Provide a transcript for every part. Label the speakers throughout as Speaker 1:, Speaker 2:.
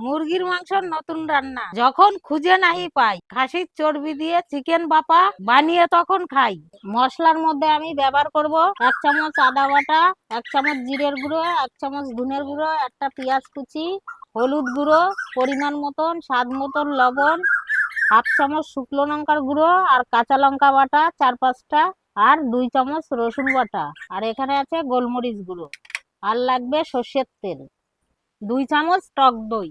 Speaker 1: মুরগির মাংসের নতুন রান্না যখন খুঁজে নাহি পাই, খাসির চর্বি দিয়ে চিকেন বাপা বানিয়ে তখন খাই। মশলার মধ্যে আমি ব্যবহার করব 1 চামচ আদা বাটা, 1 চামচ জিরের গুঁড়ো, 1 চামচ ধনের গুঁড়ো, একটা পেঁয়াজ কুচি, হলুদ গুঁড়ো পরিমাণ মতন, স্বাদ মতন লবণ, 1/2 চামচ শুকনো লঙ্কার গুঁড়ো আর কাঁচা লঙ্কা বাটা 4-5টা, আর 2 চামচ রসুন বাটা, আর এখানে আছে গোলমরিচ গুঁড়ো, আর লাগবে সর্ষের তেল, 2 চামচ টক দই,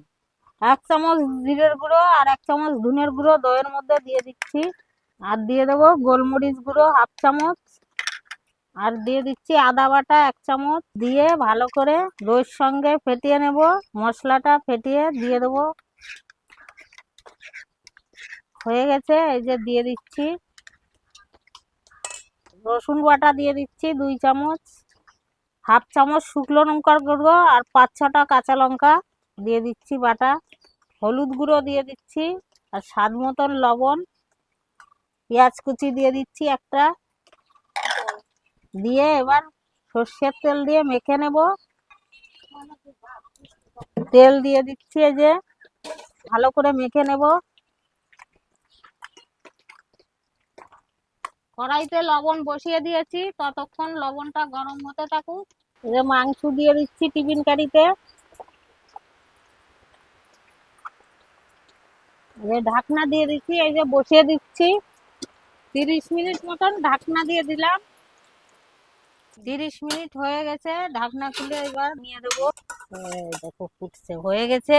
Speaker 1: 1 চামচ জিরের গুঁড়ো আর 1 চামচ ধনের গুঁড়ো দইয়ের মধ্যে দিয়ে দিচ্ছি, আর দিয়ে দেবো গোলমরিচ গুঁড়ো 1/2 চামচ, আর দিয়ে দিচ্ছি আদা বাটা 1 চামচ, দিয়ে ভালো করে দইয়ের সঙ্গে ফেটিয়ে নেব। মশলাটা ফেটিয়ে দিয়ে দেবো। হয়ে গেছে, এই যে দিয়ে দিচ্ছি রসুন বাটা, দিয়ে দিচ্ছি 2 চামচ, 1/2 চামচ শুকনো লঙ্কার গুঁড়ো আর 5-6টা কাঁচা লঙ্কা দিয়ে দিচ্ছি বাটা, হলুদ গুঁড়ো দিয়ে দিচ্ছি আর স্বাদ মতন লবণ, পেঁয়াজ কুচি দিয়ে দিচ্ছি একটা, দিয়ে এবার সর্ষের তেল দিয়ে মেখে নেব। তেল দিয়ে দিচ্ছি, এই যে ভালো করে মেখে নেব। কড়াইতে লবণ বসিয়ে দিয়েছি, ততক্ষণ লবণটা গরম হতে থাকুক। এই যে মাংস দিয়ে দিচ্ছি টিফিন কারিতে, ঢাকনা দিয়ে দিচ্ছি, এই যে বসিয়ে দিচ্ছি 30 মিনিট মতন ঢাকনা দিয়ে দিলাম। 30 মিনিট হয়ে গেছে, ঢাকনা খুলে এবার নিয়ে দেবো। দেখো ফুটছে, হয়ে গেছে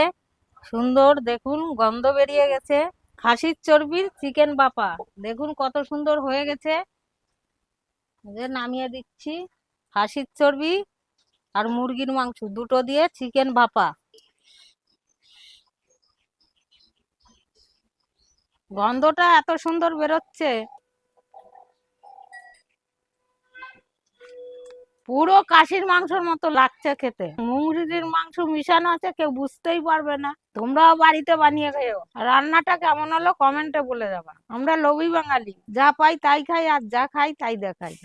Speaker 1: সুন্দর, দেখুন গন্ধ বেরিয়ে গেছে। খাসির চর্বির চিকেন বাপা দেখুন কত সুন্দর হয়ে গেছে। যে নামিয়ে দিচ্ছি খাসির চর্বি আর মুরগির মাংস দুটো দিয়ে চিকেন ভাপা। গন্ধটা এত সুন্দর বেরোচ্ছে, পুরো খাসির মাংসের মতো লাগছে খেতে। মুরগির মাংস মিশানো আছে, কেউ বুঝতেই পারবে না। তোমরাও বাড়িতে বানিয়ে খেও। রান্নাটা কেমন হলো কমেন্টে বলে যাবা। আমরা লোভী বাঙালি, যা পাই তাই খাই আর যা খাই তাই দেখাই।